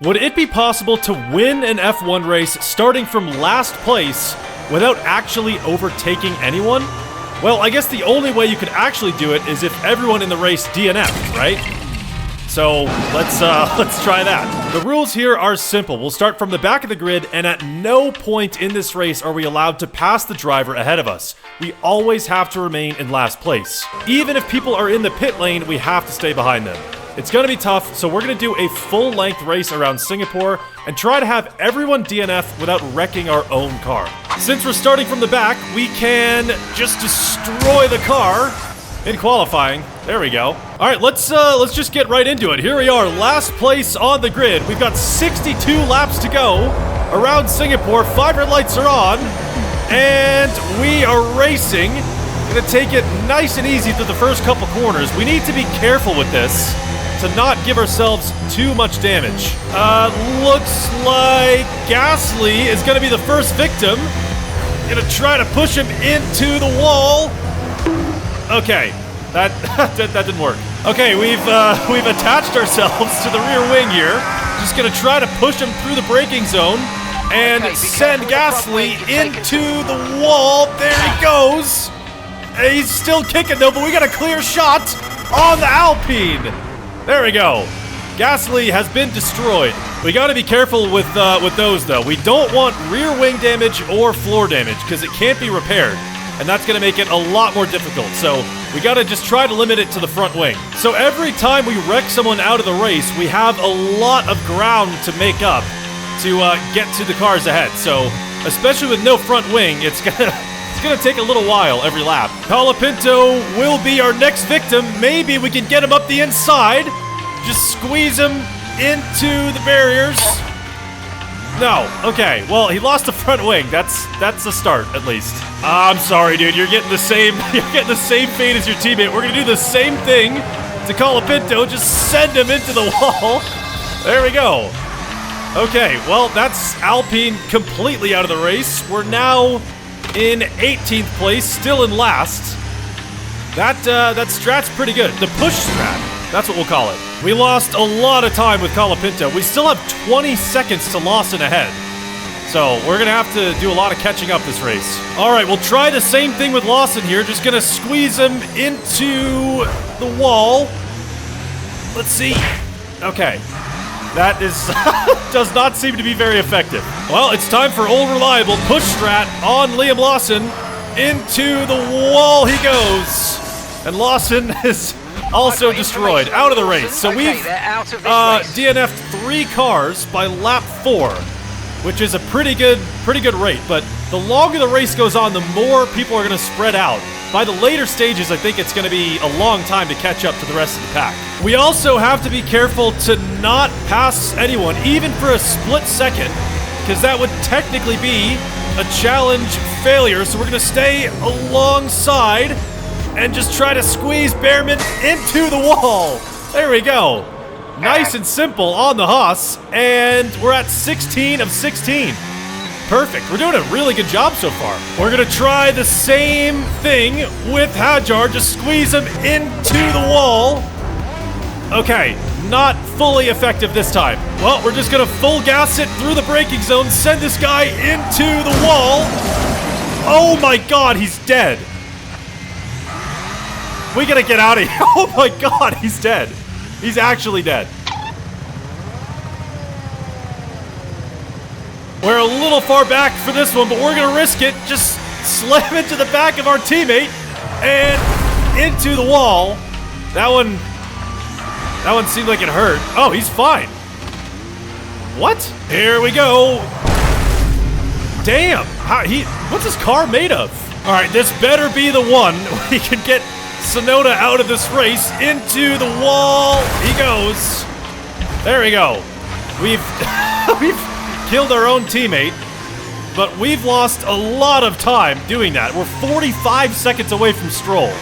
Would it be possible to win an F1 race starting from last place without actually overtaking anyone? Well, I guess the only way you could actually do it is if everyone in the race DNF'd, right? So let's try that. The rules here are simple. We'll start from the back of the grid, and at no point in this race are we allowed to pass the driver ahead of us. We always have to remain in last place. Even if people are in the pit lane, we have to stay behind them. It's gonna be tough, so we're gonna do a full-length race around Singapore and try to have everyone DNF without wrecking our own car. Since we're starting from the back, we can just destroy the car in qualifying. There we go. All right, let's just get right into it. Here we are, last place on the grid. We've got 62 laps to go around Singapore. 5 red lights are on, and we are racing. Gonna take it nice and easy through the first couple corners. We need to be careful with this to not give ourselves too much damage. Looks like Gasly is gonna be the first victim. Gonna try to push him into the wall. Okay, that didn't work. Okay, we've attached ourselves to the rear wing here. Just gonna try to push him through the braking zone and send Gasly into the wall. There he goes. He's still kicking though, but we got a clear shot on the Alpine. There we go. Gasly has been destroyed. We gotta be careful with those though. We don't want rear wing damage or floor damage because it can't be repaired. And that's gonna make it a lot more difficult. So we gotta just try to limit it to the front wing. So every time we wreck someone out of the race, we have a lot of ground to make up to get to the cars ahead. So especially with no front wing, it's gonna take a little while every lap. Colapinto will be our next victim. Maybe we can get him up the inside. Just squeeze him into the barriers. No. Okay. Well, he lost the front wing. That's a start at least. I'm sorry, dude. You're getting the same fate as your teammate. We're gonna do the same thing to Colapinto. Just send him into the wall. There we go. Okay. Well, that's Alpine completely out of the race. We're now in 18th place, still in last. That strat's pretty good. The push strat, that's what we'll call it. We lost a lot of time with Colapinto. We still have 20 seconds to Lawson ahead. So we're gonna have to do a lot of catching up this race. All right, we'll try the same thing with Lawson here. Just gonna squeeze him into the wall. Let's see. Okay. That is does not seem to be very effective. Well, it's time for old reliable push strat on Liam Lawson. Into the wall he goes. And Lawson is also destroyed, out of the race. So we've DNF'd 3 cars by lap 4, which is a pretty good rate. But the longer the race goes on, the more people are going to spread out. By the later stages, I think it's going to be a long time to catch up to the rest of the pack. We also have to be careful to not pass anyone, even for a split second, because that would technically be a challenge failure. So we're going to stay alongside and just try to squeeze Behrman into the wall. There we go. Nice and simple on the Haas, and we're at 16 of 16. Perfect. We're doing a really good job so far. We're gonna try the same thing with Hajar. Just squeeze him into the wall. Okay, not fully effective this time. Well, we're just gonna full gas it through the braking zone, send this guy into the wall. Oh my god, he's dead. We gotta get out of here. Oh my god, he's dead. He's actually dead. We're a little far back for this one, but we're gonna risk it. Just slam into the back of our teammate and into the wall. That one seemed like it hurt. Oh, he's fine. What? Here we go. Damn. What's his car made of? All right, this better be the one. We can get Sonoda out of this race. Into the wall he goes. There we go. We've killed our own teammate, but we've lost a lot of time doing that. We're 45 seconds away from Stroll.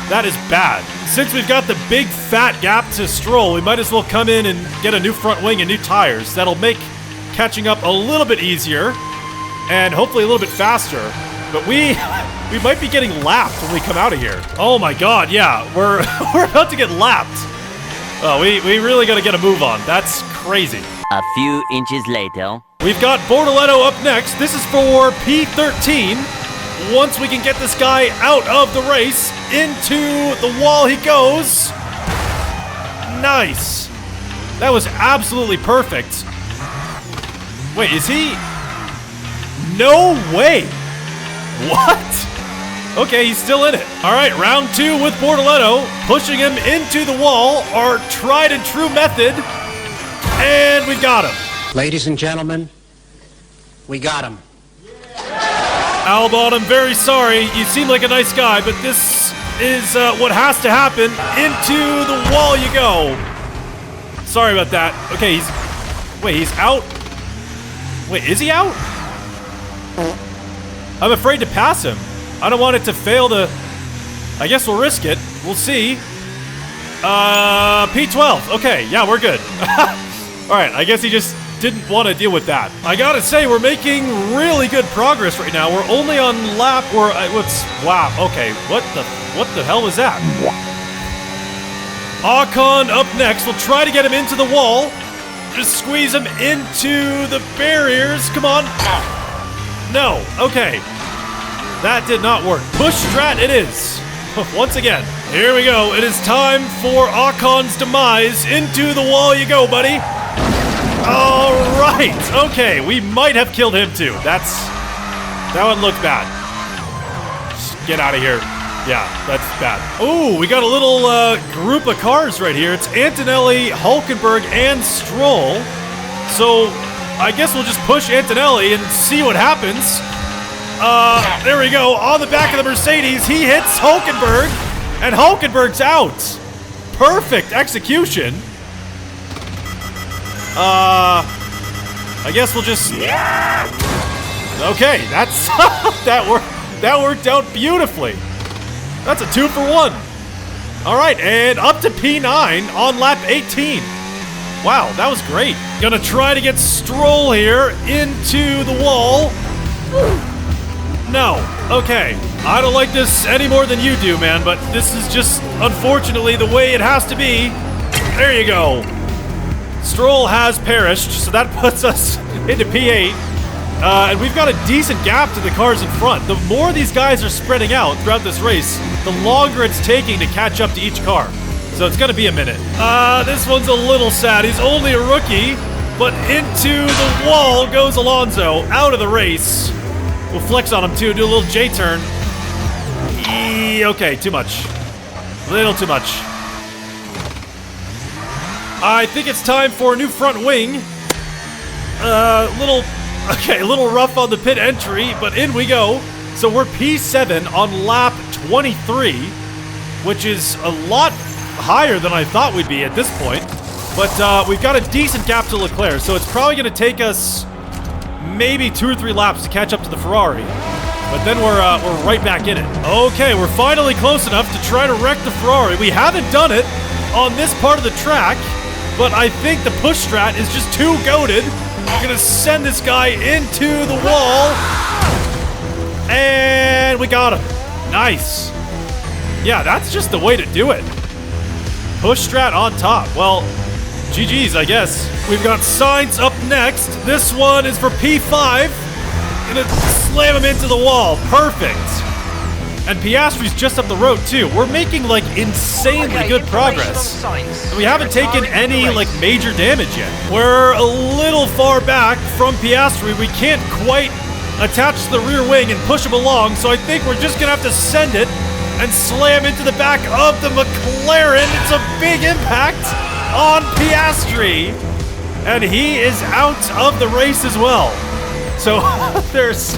That is bad. Since we've got the big fat gap to Stroll, we might as well come in and get a new front wing and new tires. That'll make catching up a little bit easier and hopefully a little bit faster. But we might be getting lapped when we come out of here. Oh my god, yeah, we're about to get lapped. Oh, we really gotta get a move on. That's crazy. A few inches later. We've got Bortoletto up next. This is for P13. Once we can get this guy out of the race, into the wall he goes. Nice. That was absolutely perfect. Wait, is he? No way. What? Okay, he's still in it. All right, round 2 with Bortoletto, pushing him into the wall, our tried and true method, and we got him. Ladies and gentlemen, we got him. Albon, I'm very sorry. You seem like a nice guy, but this is what has to happen. Into the wall you go. Sorry about that. Okay, he's out? Wait, is he out? I'm afraid to pass him. I don't want it to fail to... I guess we'll risk it. We'll see. P12. Okay, yeah, we're good. Alright, I guess he just didn't want to deal with that. I gotta say, we're making really good progress right now. We're only on lap... Wow, okay. What the hell was that? Ocon up next. We'll try to get him into the wall. Just squeeze him into the barriers. Come on. No. Okay. That did not work. Push strat it is. Once again. Here we go. It is time for Ocon's demise. Into the wall you go, buddy. All right. Okay. We might have killed him too. That one looked bad. Just get out of here. Yeah, that's bad. Oh, we got a little group of cars right here. It's Antonelli, Hulkenberg, and Stroll. So I guess we'll just push Antonelli and see what happens. There we go. On the back of the Mercedes, he hits Hulkenberg, and Hulkenberg's out. Perfect execution. I guess we'll just... Okay, that's... that worked out beautifully. That's a 2 for 1. All right, and up to P9 on lap 18. Wow, that was great. Gonna try to get Stroll here into the wall. No. Okay. I don't like this any more than you do, man, but this is just, unfortunately, the way it has to be. There you go. Stroll has perished, so that puts us into P8. And we've got a decent gap to the cars in front. The more these guys are spreading out throughout this race, the longer it's taking to catch up to each car. So it's gonna be a minute. This one's a little sad. He's only a rookie, but into the wall goes Alonso, out of the race. We'll flex on him too, do a little J-turn. Okay, too much. Little too much. I think it's time for a new front wing. Okay, a little rough on the pit entry, but in we go. So we're P7 on lap 23, which is a lot higher than I thought we'd be at this point. But we've got a decent gap to Leclerc, so it's probably going to take us maybe 2 or 3 laps to catch up to the Ferrari. But then we're right back in it. Okay, we're finally close enough to try to wreck the Ferrari. We haven't done it on this part of the track, but I think the push strat is just too goated. We're gonna send this guy into the wall. And we got him. Nice. Yeah, that's just the way to do it. Push strat on top. Well, GG's, I guess. We've got Sainz up next. This one is for P5. Gonna slam him into the wall. Perfect. And Piastri's just up the road too. We're making like insanely good progress. And we haven't taken any like major damage yet. We're a little far back from Piastri. We can't quite attach to the rear wing and push him along, so I think we're just gonna have to send it and slam into the back of the McLaren. It's a big impact on Piastri. And he is out of the race as well. So there's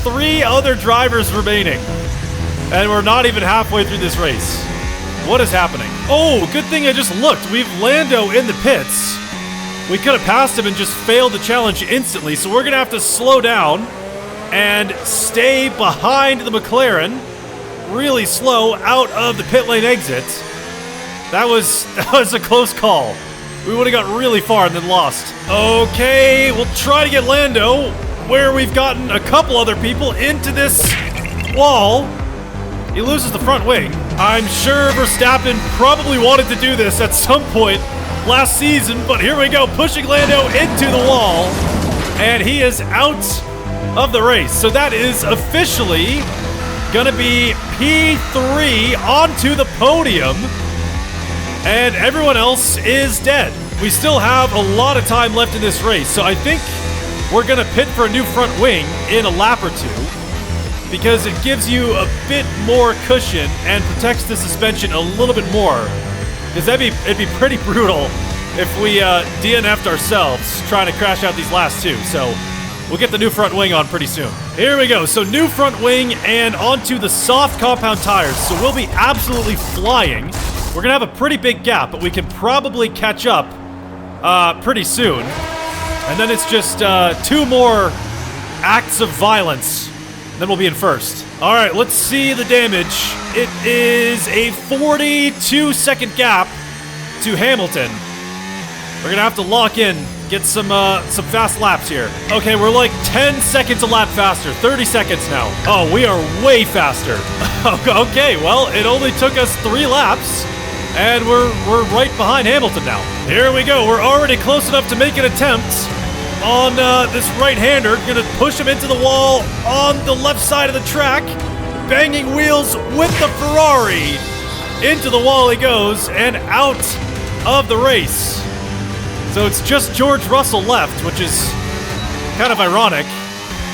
3 other drivers remaining. And we're not even halfway through this race. What is happening? Oh, good thing I just looked. We've Lando in the pits. We could have passed him and just failed the challenge instantly, so we're going to have to slow down and stay behind the McLaren. Really slow out of the pit lane exit. That was a close call. We would have got really far and then lost. Okay, we'll try to get Lando where we've gotten a couple other people into this wall. He loses the front wing. I'm sure Verstappen probably wanted to do this at some point last season, but here we go, pushing Lando into the wall, and he is out of the race. So that is officially gonna be P3 onto the podium, and everyone else is dead. We still have a lot of time left in this race, so I think we're gonna pit for a new front wing in a lap or two, because it gives you a bit more cushion and protects the suspension a little bit more. Because it'd be pretty brutal if we DNF'd ourselves trying to crash out these last two. So we'll get the new front wing on pretty soon. Here we go. So new front wing and onto the soft compound tires. So we'll be absolutely flying. We're gonna have a pretty big gap, but we can probably catch up pretty soon. And then it's just 2 more acts of violence. Then we'll be in first. All right, let's see the damage. It is a 42-second gap to Hamilton. We're gonna have to lock in, get some fast laps here. Okay, we're like 10 seconds a lap faster, 30 seconds now. Oh, we are way faster. Okay, well, it only took us 3 laps, and we're right behind Hamilton now. Here we go. We're already close enough to make an attempt on this right-hander. Gonna push him into the wall on the left side of the track. Banging wheels with the Ferrari. Into the wall he goes, and out of the race. So it's just George Russell left, which is kind of ironic.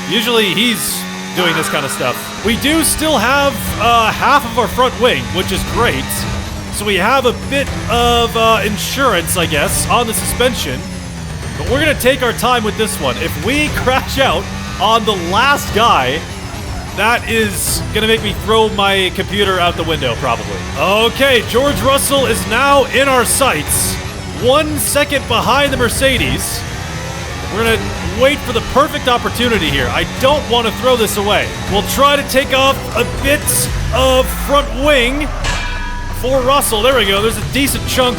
Usually he's doing this kind of stuff. We do still have half of our front wing, which is great. So we have a bit of insurance, I guess, on the suspension. But we're gonna take our time with this one. If we crash out on the last guy, that is gonna make me throw my computer out the window, probably. Okay, George Russell is now in our sights. 1 second behind the Mercedes. We're gonna wait for the perfect opportunity here. I don't want to throw this away. We'll try to take off a bit of front wing for Russell. There we go. There's a decent chunk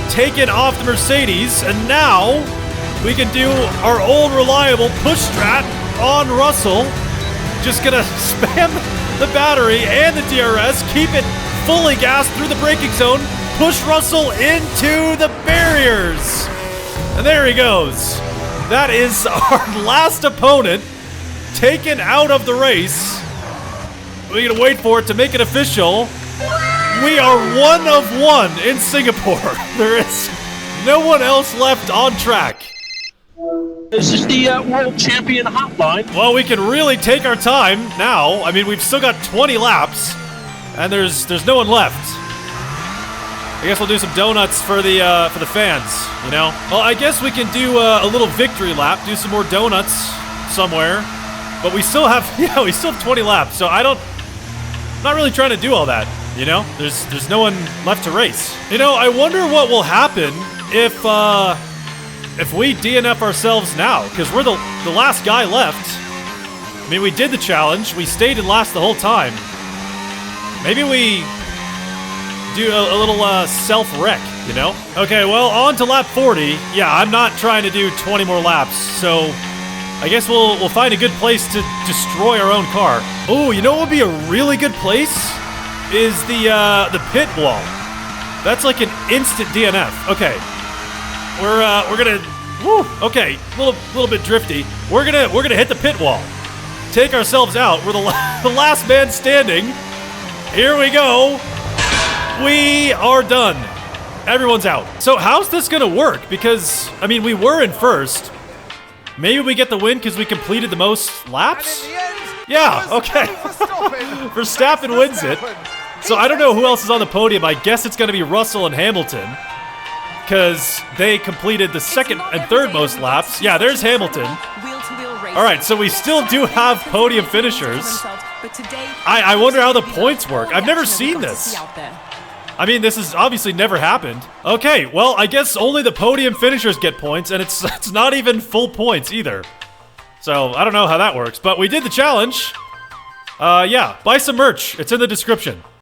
taken off the Mercedes, and now we can do our old reliable push strat on Russell. Just gonna spam the battery and the DRS, keep it fully gassed through the braking zone, push Russell into the barriers. And there he goes. That is our last opponent taken out of the race. We're gonna wait for it to make it official. We are 1 of 1 in Singapore. There is no one else left on track. This is the World Champion Hotline. Well, we can really take our time now. I mean, we've still got 20 laps, and there's no one left. I guess we'll do some donuts for the fans, you know? Well, I guess we can do a little victory lap, do some more donuts somewhere. But we still have, yeah, we still have 20 laps, so I'm not really trying to do all that, you know? There's no one left to race. You know, I wonder what will happen if we DNF ourselves now, because we're the last guy left. I mean, we did the challenge. We stayed in last the whole time. Maybe we do a little self-wreck, you know? Okay, well, on to lap 40. Yeah, I'm not trying to do 20 more laps, so I guess we'll find a good place to destroy our own car. Oh, you know what would be a really good place? Is the pit wall. That's like an instant DNF. Okay. We're gonna, woo, okay, little bit drifty. We're gonna hit the pit wall, take ourselves out. We're the last man standing. Here we go. We are done. Everyone's out. So how's this gonna work? Because I mean, we were in first. Maybe we get the win because we completed the most laps. Yeah. Okay. Verstappen wins it. So I don't know who else is on the podium. I guess it's gonna be Russell and Hamilton, because they completed the second and third most laps. Yeah, there's Hamilton. All right, so we still do have podium finishers. I wonder how the points work. I've never seen this. I mean, this has obviously never happened. Okay, well, I guess only the podium finishers get points, and it's not even full points either. So I don't know how that works, but we did the challenge. Yeah, buy some merch. It's in the description.